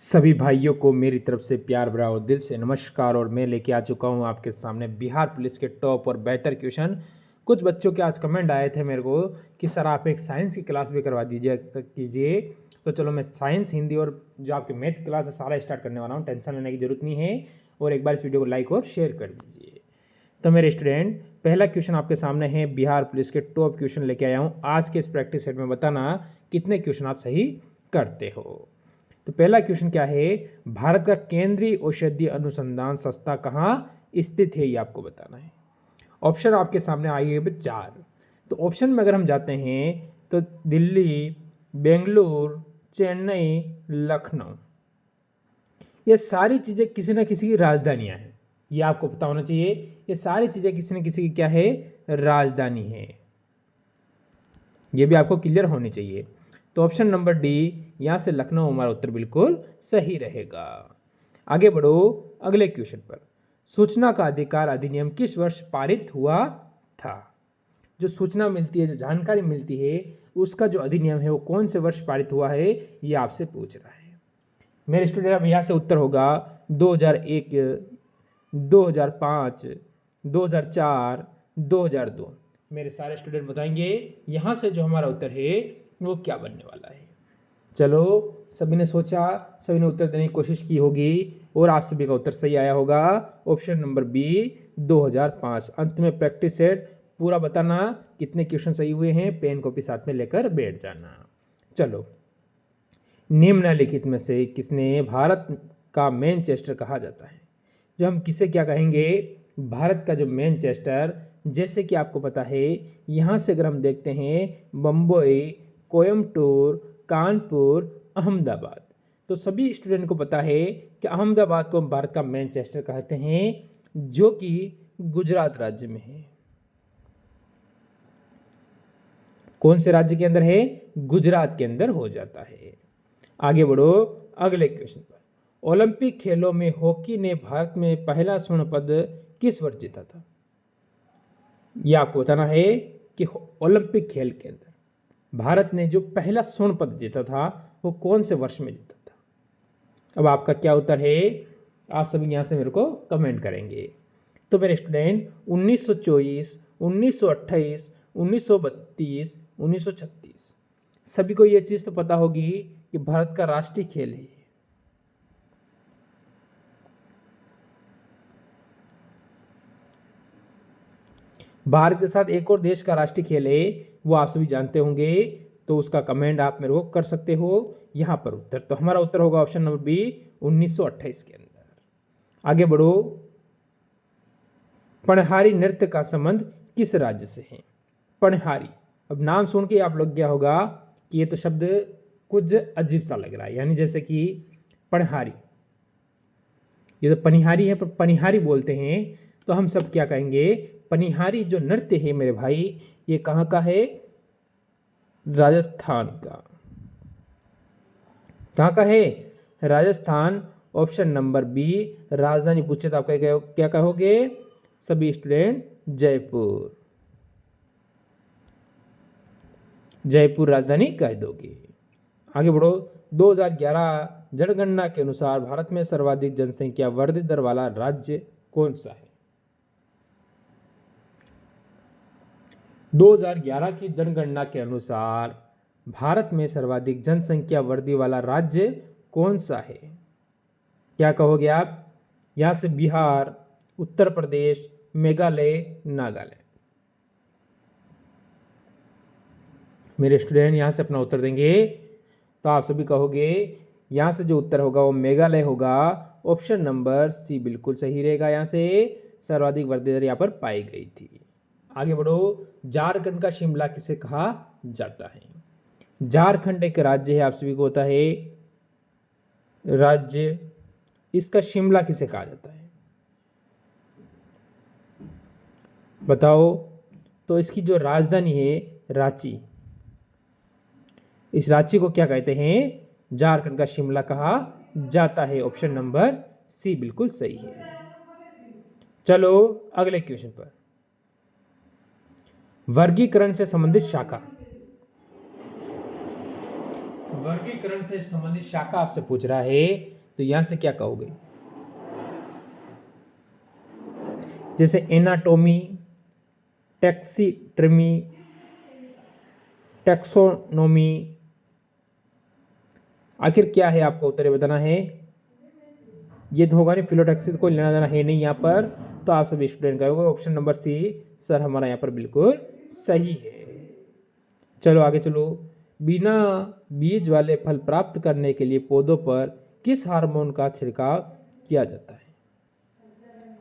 सभी भाइयों को मेरी तरफ से प्यार भरा और दिल से नमस्कार। और मैं लेके आ चुका हूँ आपके सामने बिहार पुलिस के टॉप और बेहतर क्वेश्चन। कुछ बच्चों के आज कमेंट आए थे मेरे को कि सर आप एक साइंस की क्लास भी करवा दीजिए कीजिए। तो चलो मैं साइंस, हिंदी और जो आपके मैथ की क्लास है सारा स्टार्ट करने वाला हूँ, टेंशन लेने की जरूरत नहीं है। और एक बार इस वीडियो को लाइक और शेयर कर दीजिए। तो मेरे स्टूडेंट, पहला क्वेश्चन आपके सामने है, बिहार पुलिस के टॉप क्वेश्चन लेके आया हूँ। आज के इस प्रैक्टिस सेट में बताना कितने क्वेश्चन आप सही करते हो। तो पहला क्वेश्चन क्या है, भारत का केंद्रीय औषधीय अनुसंधान संस्था कहाँ स्थित है, ये आपको बताना है। ऑप्शन आपके सामने आई है 4। तो ऑप्शन में अगर हम जाते हैं तो दिल्ली, बेंगलुरु, चेन्नई, लखनऊ, ये सारी चीज़ें किसी न किसी की राजधानियां हैं। ये आपको पता होना चाहिए, ये सारी चीज़ें किसी न किसी की क्या है, राजधानी है। ये भी आपको क्लियर होनी चाहिए। तो ऑप्शन नंबर डी, यहाँ से लखनऊ हमारा उत्तर बिल्कुल सही रहेगा। आगे बढ़ो अगले क्वेश्चन पर। सूचना का अधिकार अधिनियम किस वर्ष पारित हुआ था? जो सूचना मिलती है, जो जानकारी मिलती है, उसका जो अधिनियम है वो कौन से वर्ष पारित हुआ है, ये आपसे पूछ रहा है। मेरे स्टूडेंट, अब यहाँ से उत्तर होगा 2001, 2005, 2004, 2002। मेरे सारे स्टूडेंट बताएंगे यहाँ से जो हमारा उत्तर है वो क्या बनने वाला है। चलो, सभी ने सोचा, सभी ने उत्तर देने की कोशिश की होगी और आप सभी का उत्तर सही आया होगा। Option number B 2005। अंत में प्रैक्टिस सेट पूरा बताना कितने क्वेश्चन सही हुए हैं, पेन कॉपी साथ में लेकर बैठ जाना। चलो, निम्नलिखित में से किसने भारत का मैनचेस्टर कहा जाता है? जो हम किसे क्या कहेंगे, भारत का जो मैनचेस्टर, जैसे कि आपको पता है, यहाँ से अगर हम देखते हैं बम्बई, कोयम्बटूर, कानपुर, अहमदाबाद, तो सभी स्टूडेंट को पता है कि अहमदाबाद को हम भारत का मैनचेस्टर कहते हैं, जो कि गुजरात राज्य में है। कौन से राज्य के अंदर है? गुजरात के अंदर हो जाता है। आगे बढ़ो अगले क्वेश्चन पर। ओलंपिक खेलों में हॉकी ने भारत में पहला स्वर्ण पद किस वर्ष जीता था? यह आपको बताना है कि ओलंपिक खेल के अंदर भारत ने जो पहला स्वर्ण पद जीता था वो कौन से वर्ष में जीता था। अब आपका क्या उत्तर है, आप सभी यहाँ से मेरे को कमेंट करेंगे। तो मेरे स्टूडेंट, 1924, 1928, 1932, 1936, सभी को ये चीज़ तो पता होगी कि भारत का राष्ट्रीय खेल है। भारत के साथ एक और देश का राष्ट्रीय खेल है, वो आप सभी जानते होंगे। तो उसका कमेंट आप मेरे को कर सकते हो यहाँ पर उत्तर। तो हमारा उत्तर होगा ऑप्शन नंबर बी 1928 के अंदर। आगे बढ़ो, पणहारी नृत्य का संबंध किस राज्य से है? पणहारी, अब नाम सुन के आप लोग क्या होगा कि ये तो शब्द कुछ अजीब सा लग रहा है, यानी जैसे कि पणहारी, ये तो पनिहारी है पर पनिहारी बोलते हैं। तो हम सब क्या कहेंगे, पनिहारी जो नृत्य है मेरे भाई, ये कहाँ का है? राजस्थान का। कहाँ का है? राजस्थान। ऑप्शन नंबर बी, राजधानी पूछे तो आप क्या कहोगे सभी स्टूडेंट? जयपुर। जयपुर राजधानी कह दोगे। आगे बढ़ो, 2011 जनगणना के अनुसार भारत में सर्वाधिक जनसंख्या वृद्धि दर वाला राज्य कौन सा है? 2011 की जनगणना के अनुसार भारत में सर्वाधिक जनसंख्या वृद्धि वाला राज्य कौन सा है? क्या कहोगे आप? यहाँ से बिहार, उत्तर प्रदेश, मेघालय, नागालैंड। मेरे स्टूडेंट यहाँ से अपना उत्तर देंगे तो आप सभी कहोगे यहाँ से जो उत्तर होगा वो मेघालय होगा। ऑप्शन नंबर सी बिल्कुल सही रहेगा। यहाँ से सर्वाधिक वृद्धि दर यहाँ पर पाई गई थी। आगे बढ़ो, झारखंड का शिमला किसे कहा जाता है? झारखंड एक राज्य है, आप सभी को होता है राज्य, इसका शिमला किसे कहा जाता है बताओ? तो इसकी जो राजधानी है रांची, इस रांची को क्या कहते हैं? झारखंड का शिमला कहा जाता है। ऑप्शन नंबर सी बिल्कुल सही है। चलो अगले क्वेश्चन पर। वर्गीकरण से संबंधित शाखा, वर्गीकरण से संबंधित शाखा आपसे पूछ रहा है, तो यहां से क्या कहोगे? जैसे एनाटोमी, टैक्सीट्रिमी, टैक्सोनोमी, आखिर क्या है आपको उत्तर बताना है। ये तो होगा नहीं, फिलोटैक्सी को लेना देना है नहीं यहाँ पर, तो आप सभी स्टूडेंट कहोगे ऑप्शन नंबर सी सर हमारा यहाँ पर बिल्कुल सही है। चलो आगे चलो। बिना बीज वाले फल प्राप्त करने के लिए पौधों पर किस हार्मोन का छिड़काव किया जाता है?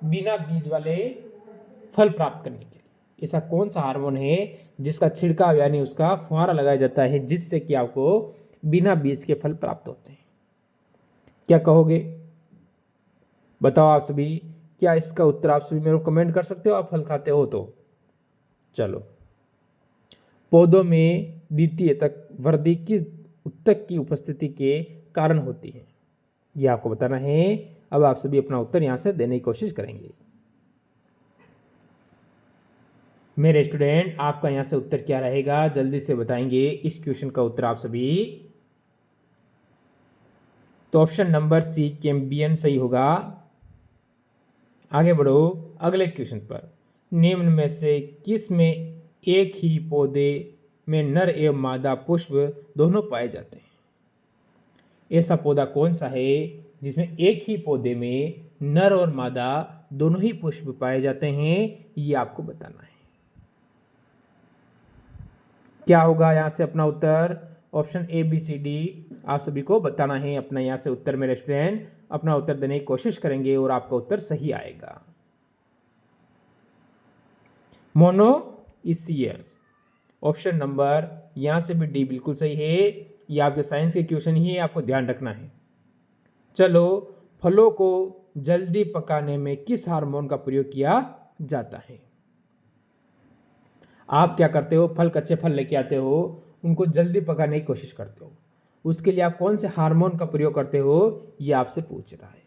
बिना बीज वाले फल प्राप्त करने के लिए ऐसा कौन सा हार्मोन है जिसका छिड़काव यानी उसका फुहारा लगाया जाता है जिससे कि आपको बिना बीज के फल प्राप्त होते हैं? क्या कहोगे बताओ आप सभी। क्या इसका उत्तर आप सभी मेरे को कमेंट कर सकते हो, आप फल खाते हो तो। चलो, पौधों में द्वितीय तक वृद्धि किस उत्तक की उपस्थिति के कारण होती है, यह आपको बताना है। अब आप सभी अपना उत्तर यहां से देने की कोशिश करेंगे। मेरे स्टूडेंट आपका यहां से उत्तर क्या रहेगा जल्दी से बताएंगे इस क्वेश्चन का उत्तर आप सभी। तो ऑप्शन नंबर सी कैम्बियन सही होगा। आगे बढ़ो अगले क्वेश्चन पर। निम्न में से किस में एक ही पौधे में नर एवं मादा पुष्प दोनों पाए जाते हैं? ऐसा पौधा कौन सा है जिसमें एक ही पौधे में नर और मादा दोनों ही पुष्प पाए जाते हैं, ये आपको बताना है। क्या होगा यहां से अपना उत्तर? Option A B C D आप सभी को बताना है अपना यहां से उत्तर। मेरे स्टूडेंट अपना उत्तर देने की कोशिश करेंगे और आपका उत्तर सही आएगा। मोनोइसियस ऑप्शन नंबर यहां से भी डी बिल्कुल सही है। ये आपके साइंस के क्वेश्चन ही है, आपको ध्यान रखना है। चलो, फलों को जल्दी पकाने में किस हार्मोन का प्रयोग किया जाता है? आप क्या करते हो, फल कच्चे फल लेके आते हो, उनको जल्दी पकाने की कोशिश करते हो, उसके लिए आप कौन से हार्मोन का प्रयोग करते हो, ये आपसे पूछ रहा है।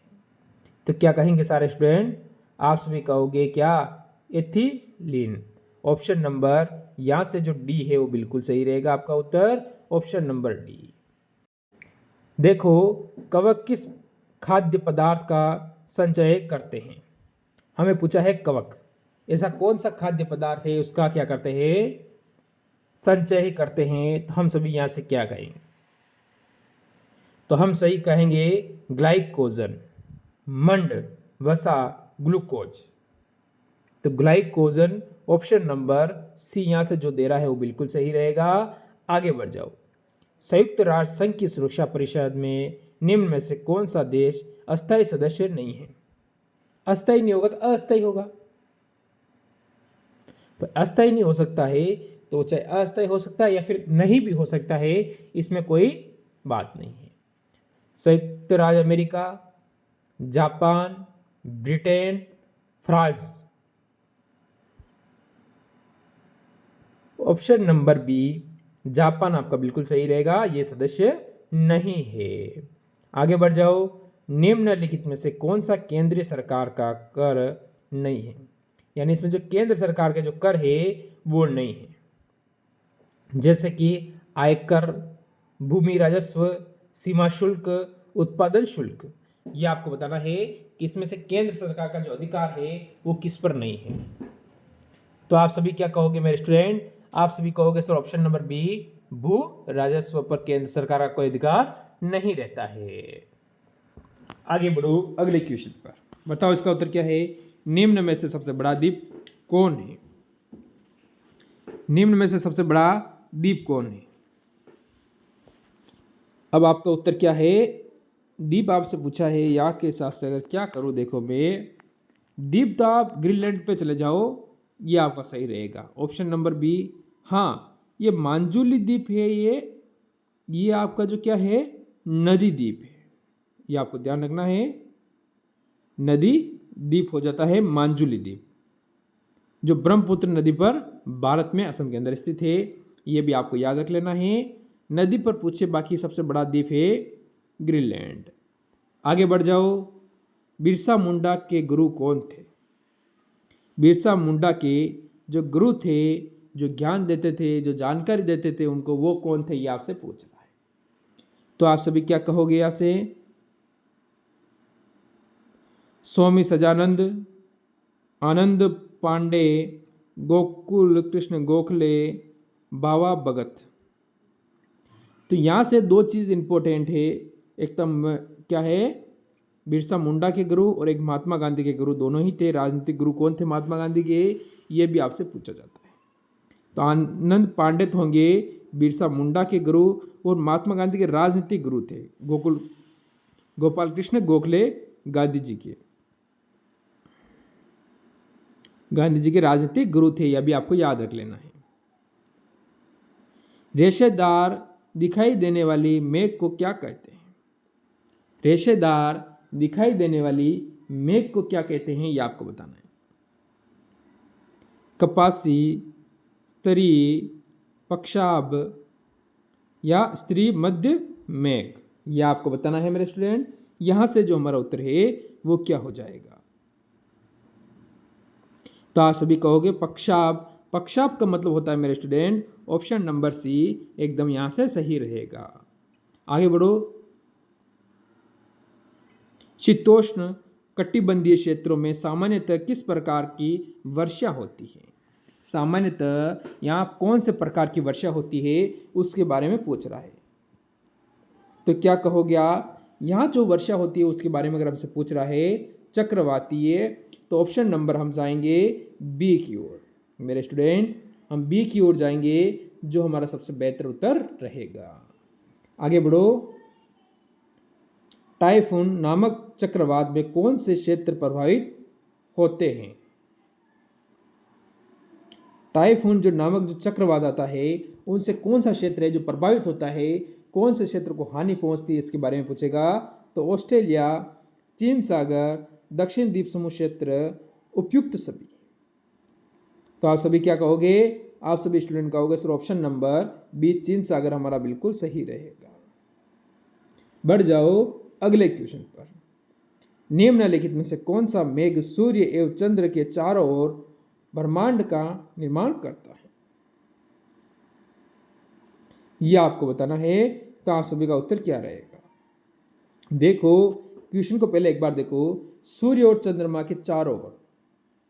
तो क्या कहेंगे सारे स्टूडेंट? आप सभी कहोगे क्या? एथिलीन। ऑप्शन नंबर यहां से जो डी है वो बिल्कुल सही रहेगा आपका उत्तर, ऑप्शन नंबर डी। देखो, कवक किस खाद्य पदार्थ का संचय करते हैं? हमें पूछा है कवक, ऐसा कौन सा खाद्य पदार्थ है उसका क्या करते हैं? संचय करते हैं। तो हम सभी यहां से क्या कहेंगे? तो हम सही कहेंगे ग्लाइकोजन, मंड, वसा, ग्लूकोज। तो ग्लाइकोजन ऑप्शन नंबर सी यहां से जो दे रहा है वो बिल्कुल सही रहेगा। आगे बढ़ जाओ। संयुक्त राष्ट्र संघ की सुरक्षा परिषद में निम्न में से कौन सा देश अस्थायी सदस्य नहीं है? अस्थायी नहीं होगा तो अस्थायी होगा, तो अस्थायी नहीं हो सकता है तो चाहे अस्थायी हो सकता है या फिर नहीं भी हो सकता है, इसमें कोई बात नहीं है। संयुक्त राज्य America, Japan, Britain, France. Option number B Japan आपका बिल्कुल सही रहेगा, ये सदस्य नहीं है। आगे बढ़ जाओ। निम्नलिखित में से कौन सा केंद्रीय सरकार का कर नहीं है? यानी इसमें जो केंद्र सरकार के जो कर है वो नहीं है, जैसे कि आयकर, भूमि राजस्व, सीमा शुल्क, उत्पादन शुल्क। ये आपको बताना है कि इसमें से केंद्र सरकार का जो अधिकार है वो किस पर नहीं है। तो आप सभी क्या कहोगे मेरे स्टूडेंट? आप सभी कहोगे सर ऑप्शन नंबर बी, भू राजस्व पर केंद्र सरकार का कोई अधिकार नहीं रहता है। आगे बढ़ो अगले क्वेश्चन पर। बताओ इसका उत्तर क्या है? निम्न में से सबसे बड़ा द्वीप कौन है? निम्न में से सबसे बड़ा द्वीप कौन है? अब आपका उत्तर क्या है? द्वीप आपसे पूछा है, या के हिसाब से अगर क्या करूं, देखो मैं द्वीप तो आप ग्रीनलैंड पे चले जाओ, ये आपका सही रहेगा, ऑप्शन नंबर बी। हाँ, ये मांजुली द्वीप है, ये आपका जो क्या है नदी द्वीप है, ये आपको ध्यान रखना है। नदी द्वीप हो जाता है मांजुली द्वीप, जो ब्रह्मपुत्र नदी पर भारत में असम के अंदर स्थित है, ये भी आपको याद रख लेना है। नदी पर पूछे बाकी सबसे बड़ा द्वीप है ग्रीनलैंड। आगे बढ़ जाओ। बिरसा मुंडा के गुरु कौन थे? बिरसा मुंडा के जो गुरु थे, जो ज्ञान देते थे, जो जानकारी देते थे उनको, वो कौन थे, ये आपसे पूछ रहा है। तो आप सभी क्या कहोगे यहाँ से? स्वामी सजानंद, आनंद पांडे, गोकुल कृष्ण गोखले, बाबा भगत। तो यहाँ से दो चीज़ इंपॉर्टेंट है, एक तो क्या है, बिरसा मुंडा के गुरु और एक महात्मा गांधी के गुरु, दोनों ही थे। राजनीतिक गुरु कौन थे महात्मा गांधी के, ये भी आपसे पूछा जाता है। तो आनंद पांडे होंगे बिरसा मुंडा के गुरु और महात्मा गांधी के राजनीतिक गुरु थे, गोपाल कृष्ण गोखले गांधी जी के राजनीतिक गुरु थे। यह भी आपको याद रख लेना है। रेशेदार दिखाई देने वाली मेघ को क्या कहते हैं? रेशेदार दिखाई देने वाली मेघ को क्या कहते हैं, यह आपको बताना है। कपासी, स्त्री, पक्षाब या स्त्री मध्य मेघ, यह आपको बताना है मेरे स्टूडेंट। यहां से जो हमारा उत्तर है वो क्या हो जाएगा? तो आप सभी कहोगे पक्षाब। पक्षाब का मतलब होता है मेरे स्टूडेंट ऑप्शन नंबर सी, एकदम यहां से सही रहेगा। आगे बढ़ो। शीतोष्ण कटिबंधीय क्षेत्रों में सामान्यतः किस प्रकार की वर्षा होती है? सामान्यतः यहाँ कौन से प्रकार की वर्षा होती है उसके बारे में पूछ रहा है। तो क्या कहोगे आप? यहाँ जो वर्षा होती है उसके बारे में अगर हमसे पूछ रहा है चक्रवातीय, तो ऑप्शन नंबर हम जाएंगे बी की ओर। मेरे स्टूडेंट हम बी की ओर जाएंगे, जो हमारा सबसे बेहतर उत्तर रहेगा। आगे बढ़ो। टाइफून नामक चक्रवात में कौन से क्षेत्र प्रभावित होते हैं? टाइफून जो नामक जो चक्रवात आता है उनसे कौन सा क्षेत्र है जो प्रभावित होता है, कौन से क्षेत्र को हानि पहुंचती है, इसके बारे में पूछेगा। तो ऑस्ट्रेलिया, चीन सागर, दक्षिण द्वीप समूह क्षेत्र, उपयुक्त सभी। तो आप सभी क्या कहोगे? आप सभी स्टूडेंट कहोगे सर ऑप्शन नंबर बी, चीन सागर हमारा बिल्कुल सही रहेगा। बढ़ जाओ अगले क्वेश्चन पर। निम्नलिखित में से कौन सा मेघ सूर्य एवं चंद्र के चारों ओर ब्रह्मांड का निर्माण करता है? यह आपको बताना है। तो आप सभी का उत्तर क्या रहेगा? देखो क्वेश्चन को पहले एक बार देखो। सूर्य और चंद्रमा के चारों ओर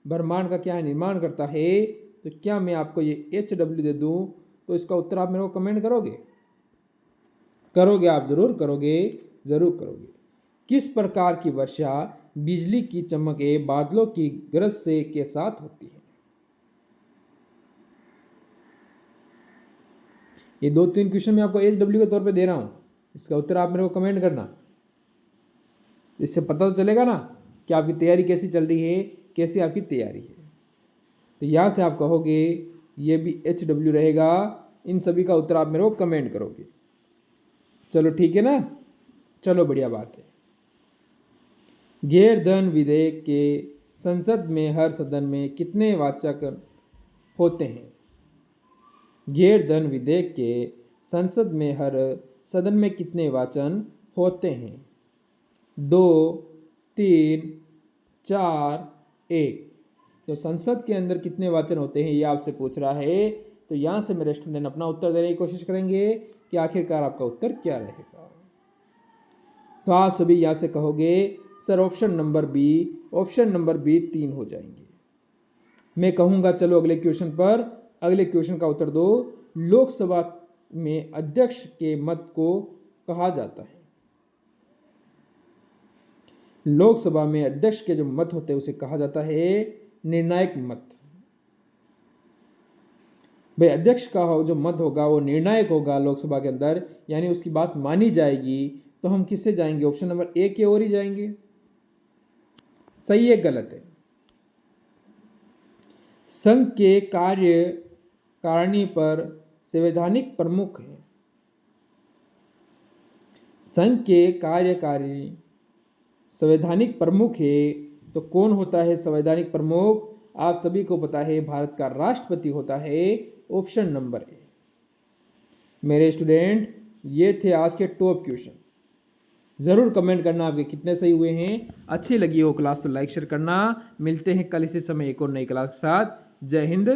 ब्रह्मांड का क्या है, निर्माण करता है। तो क्या मैं आपको ये HW दे दूं तो इसका उत्तर आप मेरे को कमेंट करोगे? करोगे, आप जरूर करोगे, जरूर करोगे। किस प्रकार की वर्षा बिजली की चमक एवं बादलों की गरज से के साथ होती है? ये 2-3 क्वेश्चन मैं आपको HW के तौर पे दे रहा हूं, इसका उत्तर आप मेरे को कमेंट करना। इससे पता तो चलेगा ना कि आपकी तैयारी कैसी चल रही है, कैसी आपकी तैयारी है। तो यहाँ से आप कहोगे ये भी HW रहेगा। इन सभी का उत्तर आप मेरे को कमेंट करोगे। चलो ठीक है ना, चलो बढ़िया बात है। गैर धन विधेयक के संसद में हर सदन में कितने वाचक होते हैं? गैर धन विधेयक के संसद में हर सदन में कितने वाचन होते हैं? 2, 3, 4, 1। तो संसद के अंदर कितने वाचन होते हैं ये आपसे पूछ रहा है। तो यहाँ से मेरे स्टूडेंट अपना उत्तर देने की कोशिश करेंगे कि आखिरकार आपका उत्तर क्या रहेगा। तो आप सभी यहाँ से कहोगे sir option number B, option number B 3 हो जाएंगे। मैं कहूँगा चलो अगले क्वेश्चन पर, अगले क्वेश्चन का उत्तर दो। लोकसभा में अध्यक्ष के मत को कहा जाता है? लोकसभा में अध्यक्ष के जो मत होते हैं उसे कहा जाता है निर्णायक मत। भाई अध्यक्ष का जो मत होगा वो निर्णायक होगा लोकसभा के अंदर, यानी उसकी बात मानी जाएगी। तो हम किससे जाएंगे? ऑप्शन नंबर ए की ओर ही जाएंगे। सही है गलत है? संघ के कार्यकारिणी पर संवैधानिक प्रमुख है। संघ के कार्यकारिणी संवैधानिक प्रमुख है, तो कौन होता है संवैधानिक प्रमुख? आप सभी को पता है भारत का राष्ट्रपति होता है। Option number A. मेरे स्टूडेंट ये थे आज के टॉप क्वेश्चन। ज़रूर कमेंट करना आपके कितने सही हुए हैं। अच्छी लगी हो क्लास तो लाइक शेयर करना। मिलते हैं कल इसी समय एक और नई क्लास के साथ। जय हिंद।